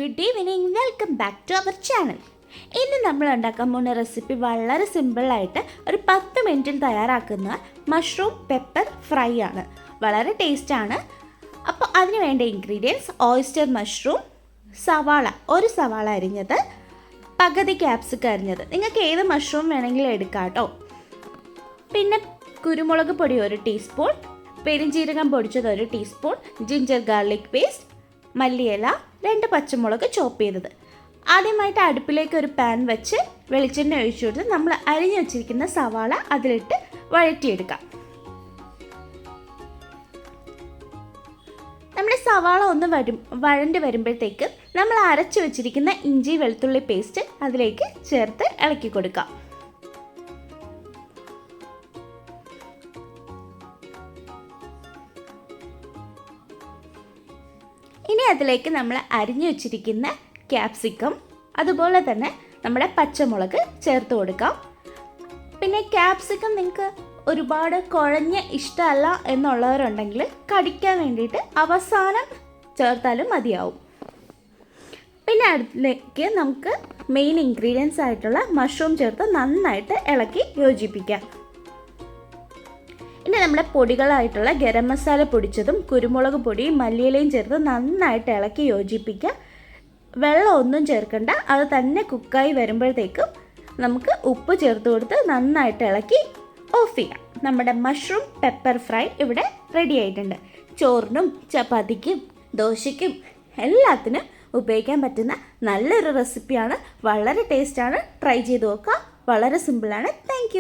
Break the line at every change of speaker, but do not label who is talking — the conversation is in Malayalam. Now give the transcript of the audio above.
Good evening, welcome back to our channel. ഇന്ന് നമ്മൾ ഉണ്ടാക്കാൻ പോകുന്ന റെസിപ്പി വളരെ സിമ്പിളായിട്ട് ഒരു 10 മിനിറ്റിൽ തയ്യാറാക്കുന്ന മഷ്റൂം പെപ്പർ ഫ്രൈ ആണ്. വളരെ ടേസ്റ്റാണ്. അപ്പോൾ അതിന് വേണ്ട ഇൻഗ്രീഡിയൻസ്: ഓയിസ്റ്റർ മഷ്റൂം, സവാള, ഒരു സവാള അരിഞ്ഞത്, പകുതി ക്യാപ്സിക്കം അരിഞ്ഞത്, നിങ്ങൾക്ക് ഏത് മഷ്റൂം വേണമെങ്കിലും എടുക്കാം കേട്ടോ. പിന്നെ കുരുമുളക് പൊടി 1 ടീസ്പൂൺ, പെരിഞ്ജീരകം പൊടിച്ചത് 1 ടീസ്പൂൺ, ജിഞ്ചർ ഗാർലിക് പേസ്റ്റ്, മല്ലിയില, 2 പച്ചമുളക് ചോപ്പ് ചെയ്തത്. ആദ്യമായിട്ട് അടുപ്പിലേക്ക് ഒരു പാൻ വെച്ച് വെളിച്ചെണ്ണ ഒഴിച്ചു കൊടുത്ത് നമ്മൾ അരിഞ്ഞു വെച്ചിരിക്കുന്ന സവാള അതിലിട്ട് വഴറ്റിയെടുക്കാം. നമ്മുടെ സവാള ഒന്ന് വഴണ്ട് വരുമ്പോഴത്തേക്ക് നമ്മൾ അരച്ചു വെച്ചിരിക്കുന്ന ഇഞ്ചി വെളുത്തുള്ളി പേസ്റ്റ് അതിലേക്ക് ചേർത്ത് ഇളക്കി കൊടുക്കാം. ഇനി അതിലേക്ക് നമ്മൾ അരിഞ്ഞു വെച്ചിരിക്കുന്ന ക്യാപ്സിക്കം, അതുപോലെ തന്നെ നമ്മുടെ പച്ചമുളക് ചേർത്ത് കൊടുക്കാം. പിന്നെ ക്യാപ്സിക്കം നിങ്ങൾക്ക് ഒരുപാട് കുഴഞ്ഞ് ഇഷ്ടമല്ല എന്നുള്ളവരുണ്ടെങ്കിൽ കടിക്കാൻ വേണ്ടിയിട്ട് അവസാനം ചേർത്താലും മതിയാവും. പിന്നെ അതിലേക്ക് നമുക്ക് മെയിൻ ഇൻഗ്രീഡിയൻസ് ആയിട്ടുള്ള മഷ്റൂം ചേർത്ത് നന്നായിട്ട് ഇളക്കി യോജിപ്പിക്കാം. ഇനി നമ്മുടെ പൊടികളായിട്ടുള്ള ഗരം മസാല പൊടിച്ചതും കുരുമുളക് പൊടിയും മല്ലിയിലയും ചേർത്ത് നന്നായിട്ട് ഇളക്കി യോജിപ്പിക്കുക. വെള്ളമൊന്നും ചേർക്കണ്ട, അത് തന്നെ കുക്കായി വരുമ്പോഴത്തേക്കും നമുക്ക് ഉപ്പ് ചേർത്ത് കൊടുത്ത് നന്നായിട്ട് ഇളക്കി ഓഫ് ചെയ്യാം. നമ്മുടെ മഷ്റൂം പെപ്പർ ഫ്രൈ ഇവിടെ റെഡി ആയിട്ടുണ്ട്. ചോറിനും ചപ്പാത്തിക്കും ദോശയ്ക്കും എല്ലാത്തിനും ഉപയോഗിക്കാൻ പറ്റുന്ന നല്ലൊരു റെസിപ്പിയാണ്. വളരെ ടേസ്റ്റാണ്. ട്രൈ ചെയ്ത് നോക്കാം. വളരെ സിമ്പിളാണ്. താങ്ക്